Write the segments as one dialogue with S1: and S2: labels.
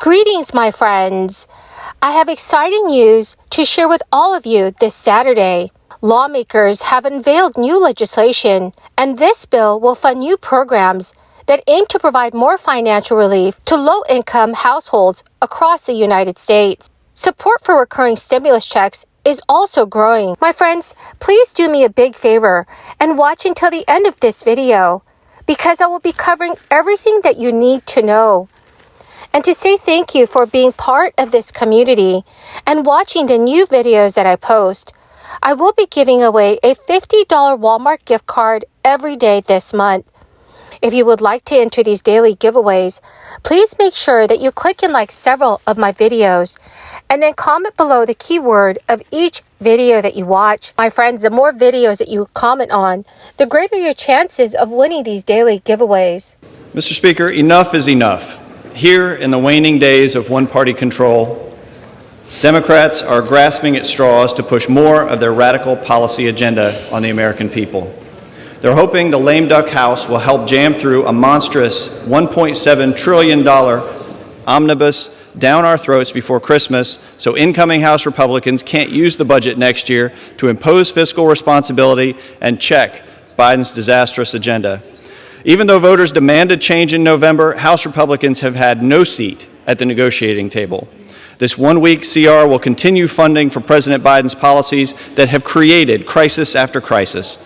S1: Greetings, my friends. I have exciting news to share with all of you this Saturday. Lawmakers have unveiled new legislation, and this bill will fund new programs that aim to provide more financial relief to low-income households across the United States. Support for recurring stimulus checks is also growing. My friends, please do me a big favor and watch until the end of this video, because I will be covering everything that you need to know. And to say thank you for being part of this community and watching the new videos that I post, I will be giving away a $50 Walmart gift card every day this month. If you would like to enter these daily giveaways, please make sure that you click and like several of my videos and then comment below the keyword of each video that you watch. My friends, the more videos that you comment on, the greater your chances of winning these daily giveaways.
S2: Mr. Speaker, enough is enough. Here, in the waning days of one-party control, Democrats are grasping at straws to push more of their radical policy agenda on the American people. They're hoping the lame duck House will help jam through a monstrous $1.7 trillion omnibus down our throats before Christmas so incoming House Republicans can't use the budget next year to impose fiscal responsibility and check Biden's disastrous agenda. Even though voters demanded change in November, House Republicans have had no seat at the negotiating table. This one-week CR will continue funding for President Biden's policies that have created crisis after crisis.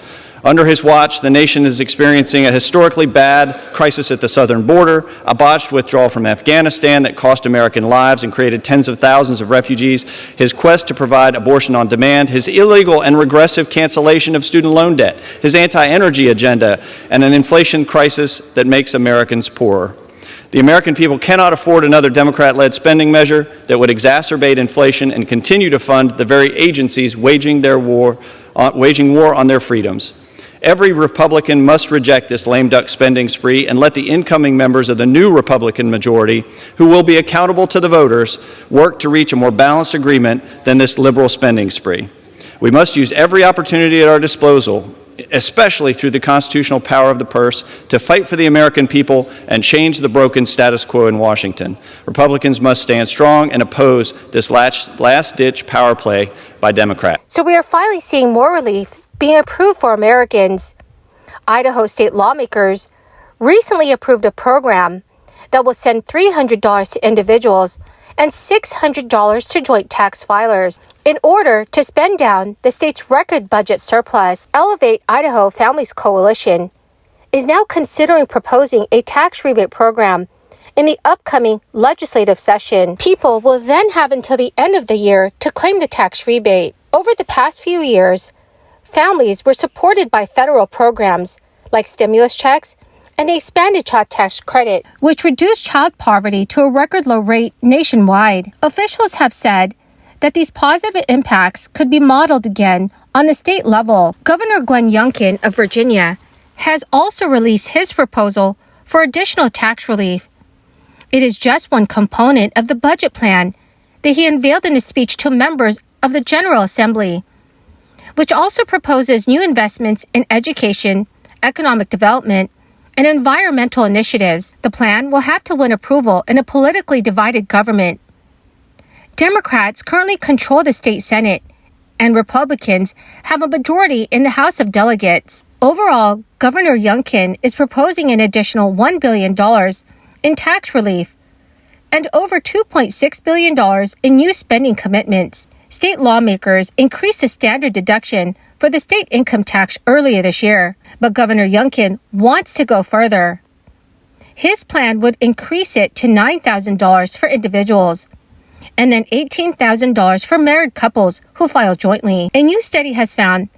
S2: Under his watch, the nation is experiencing a historically bad crisis at the southern border, a botched withdrawal from Afghanistan that cost American lives and created tens of thousands of refugees, his quest to provide abortion on demand, his illegal and regressive cancellation of student loan debt, his anti-energy agenda, and an inflation crisis that makes Americans poorer. The American people cannot afford another Democrat-led spending measure that would exacerbate inflation and continue to fund the very agencies waging war on their freedoms. Every Republican must reject this lame duck spending spree and let the incoming members of the new Republican majority, who will be accountable to the voters, work to reach a more balanced agreement than this liberal spending spree. We must use every opportunity at our disposal, especially through the constitutional power of the purse, to fight for the American people and change the broken status quo in Washington. Republicans must stand strong and oppose this last-ditch power play by Democrats.
S1: So we are finally seeing more relief being approved for Americans. Idaho state lawmakers recently approved a program that will send $300 to individuals and $600 to joint tax filers in order to spend down the state's record budget surplus. Elevate Idaho Families Coalition is now considering proposing a tax rebate program in the upcoming legislative session. People will then have until the end of the year to claim the tax rebate. Over the past few years, families were supported by federal programs like stimulus checks and the expanded child tax credit, which reduced child poverty to a record low rate nationwide. Officials have said that these positive impacts could be modeled again on the state level. Governor Glenn Youngkin of Virginia has also released his proposal for additional tax relief. It is just one component of the budget plan that he unveiled in a speech to members of the General Assembly, which also proposes new investments in education, economic development, and environmental initiatives. The plan will have to win approval in a politically divided government. Democrats currently control the state Senate, and Republicans have a majority in the House of Delegates. Overall, Governor Youngkin is proposing an additional $1 billion in tax relief and over $2.6 billion in new spending commitments. State lawmakers increased the standard deduction for the state income tax earlier this year, but Governor Youngkin wants to go further. His plan would increase it to $9,000 for individuals and then $18,000 for married couples who file jointly. A new study has found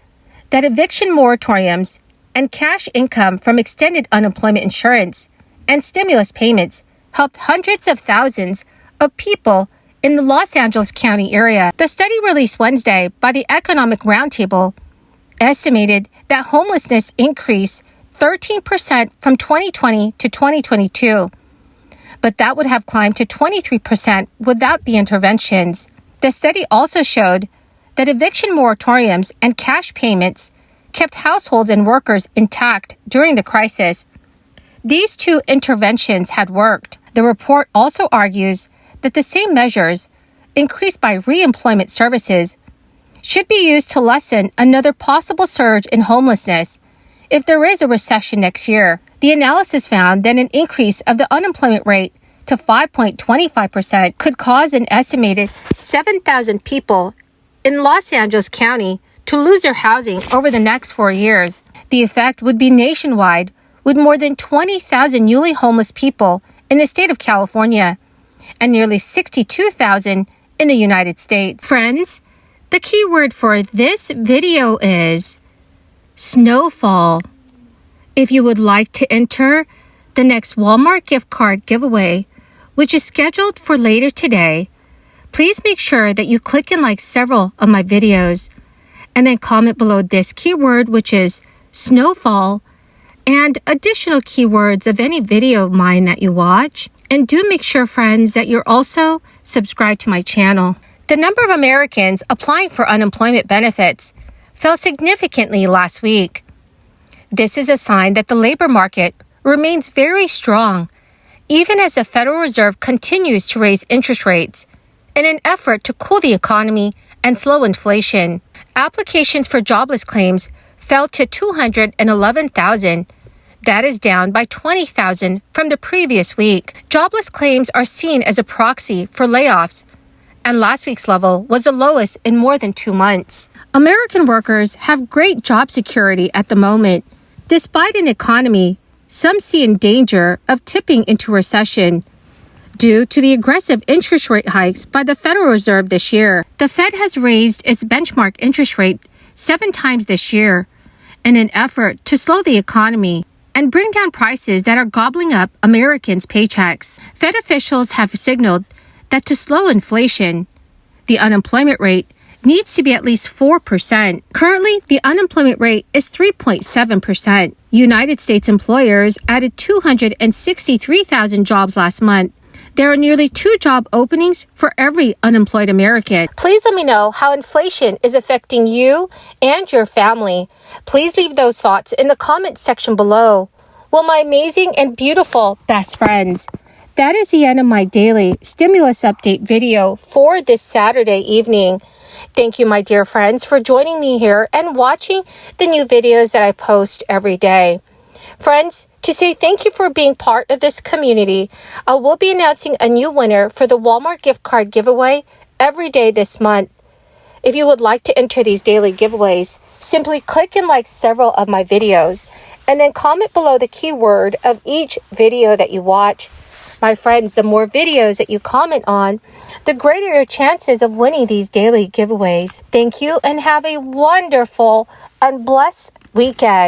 S1: that eviction moratoriums and cash income from extended unemployment insurance and stimulus payments helped hundreds of thousands of people in the Los Angeles County area. The study released Wednesday by the Economic Roundtable estimated that homelessness increased 13% from 2020 to 2022, but that would have climbed to 23% without the interventions. The study also showed that eviction moratoriums and cash payments kept households and workers intact during the crisis. These two interventions had worked. The report also argues that the same measures, increased by re-employment services, should be used to lessen another possible surge in homelessness if there is a recession next year. The analysis found that an increase of the unemployment rate to 5.25% could cause an estimated 7,000 people in Los Angeles County to lose their housing over the next 4 years. The effect would be nationwide, with more than 20,000 newly homeless people in the state of California and nearly 62,000 in the United States. Friends, the key word for this video is snowfall. If you would like to enter the next Walmart gift card giveaway, which is scheduled for later today, please make sure that you click and like several of my videos and then comment below this keyword, which is snowfall, and additional keywords of any video of mine that you watch. And do make sure, friends, that you're also subscribed to my channel. The number of Americans applying for unemployment benefits fell significantly last week. This is a sign that the labor market remains very strong, even as the Federal Reserve continues to raise interest rates in an effort to cool the economy and slow inflation. Applications for jobless claims fell to 211,000. That is down by 20,000 from the previous week. Jobless claims are seen as a proxy for layoffs, and last week's level was the lowest in more than 2 months. American workers have great job security at the moment. Despite an economy some see in danger of tipping into recession due to the aggressive interest rate hikes by the Federal Reserve this year. The Fed has raised its benchmark interest rate 7 times this year in an effort to slow the economy and bring down prices that are gobbling up Americans' paychecks. Fed officials have signaled that to slow inflation, the unemployment rate needs to be at least 4%. Currently, the unemployment rate is 3.7%. United States employers added 263,000 jobs last month. There are nearly 2 job openings for every unemployed American. Please let me know how inflation is affecting you and your family. Please leave those thoughts in the comments section below. Well, my amazing and beautiful best friends, that is the end of my daily stimulus update video for this Saturday evening. Thank you, my dear friends, for joining me here and watching the new videos that I post every day. Friends, to say thank you for being part of this community, I will be announcing a new winner for the Walmart gift card giveaway every day this month. If you would like to enter these daily giveaways, simply click and like several of my videos and then comment below the keyword of each video that you watch. My friends, the more videos that you comment on, the greater your chances of winning these daily giveaways. Thank you and have a wonderful and blessed weekend.